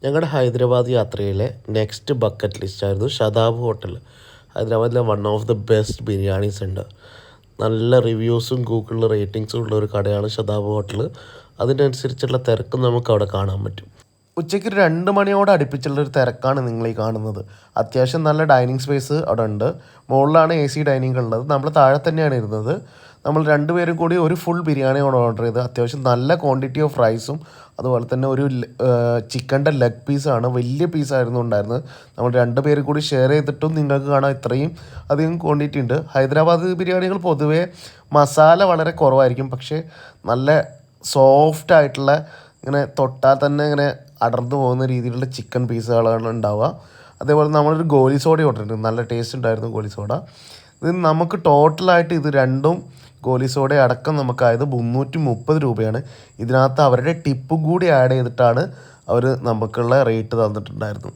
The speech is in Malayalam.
ഞങ്ങളുടെ ഹൈദരാബാദ് യാത്രയിലെ നെക്സ്റ്റ് ബക്കറ്റ് ലിസ്റ്റായിരുന്നു ഷതാബ് ഹോട്ടൽ. ഹൈദരാബാദിലെ one of the best biryanis ഉണ്ട്. നല്ല റിവ്യൂസും ഗൂഗിളിൽ റേറ്റിംഗ്സും ഉള്ള ഒരു കടയാണ് ഷതാബ് ഹോട്ടൽ. അതിനനുസരിച്ചുള്ള തിരക്കും നമുക്ക് അവിടെ കാണാൻ പറ്റും. ഉച്ചയ്ക്ക് 2 മണിയോട് അടുപ്പിച്ചുള്ളൊരു തിരക്കാണ് നിങ്ങളീ കാണുന്നത്. അത്യാവശ്യം നല്ല ഡൈനിങ് സ്പേസ് അവിടെ ഉണ്ട്. മുകളിലാണ് AC ഡൈനിങ് ഉള്ളത്. നമ്മൾ താഴെ തന്നെയാണ് ഇരുന്നത്. നമ്മൾ 2 പേരും കൂടി ഒരു ഫുൾ ബിരിയാണിയാണ് ഓർഡർ ചെയ്തത്. അത്യാവശ്യം നല്ല ക്വാണ്ടിറ്റി ഓഫ് റൈസും അതുപോലെ തന്നെ ഒരു ചിക്കൻ്റെ ലെഗ് പീസാണ്, വലിയ പീസായിരുന്നു ഉണ്ടായിരുന്നത്. നമ്മൾ 2 പേരും കൂടി ഷെയർ ചെയ്തിട്ടും നിങ്ങൾക്ക് കാണാം ഇത്രയും അധികം ക്വാണ്ടിറ്റി ഉണ്ട്. ഹൈദരാബാദ് ബിരിയാണികൾ പൊതുവേ മസാല വളരെ കുറവായിരിക്കും, പക്ഷേ നല്ല സോഫ്റ്റ് ആയിട്ടുള്ള ഇങ്ങനെ തൊട്ടാൽ തന്നെ ഇങ്ങനെ അടർന്നു പോകുന്ന രീതിയിലുള്ള ചിക്കൻ പീസുകളാണ് ഉണ്ടാവുക. അതേപോലെ നമ്മളൊരു ഗോലി സോഡ ഓർഡർ ചെയ്തിട്ടുണ്ട്. നല്ല ടേസ്റ്റ് ഉണ്ടായിരുന്നു ഗോലി സോഡ. ഇത് നമുക്ക് ടോട്ടലായിട്ട് ഇത് രണ്ടും ഗോലി സോഡ അടക്കം നമുക്കായത് 330 രൂപയാണ്. ഇതിനകത്ത് അവരുടെ ടിപ്പും കൂടി ആഡ് ചെയ്തിട്ടാണ് അവർ നമുക്കുള്ള റേറ്റ് തന്നിട്ടുണ്ടായിരുന്നു.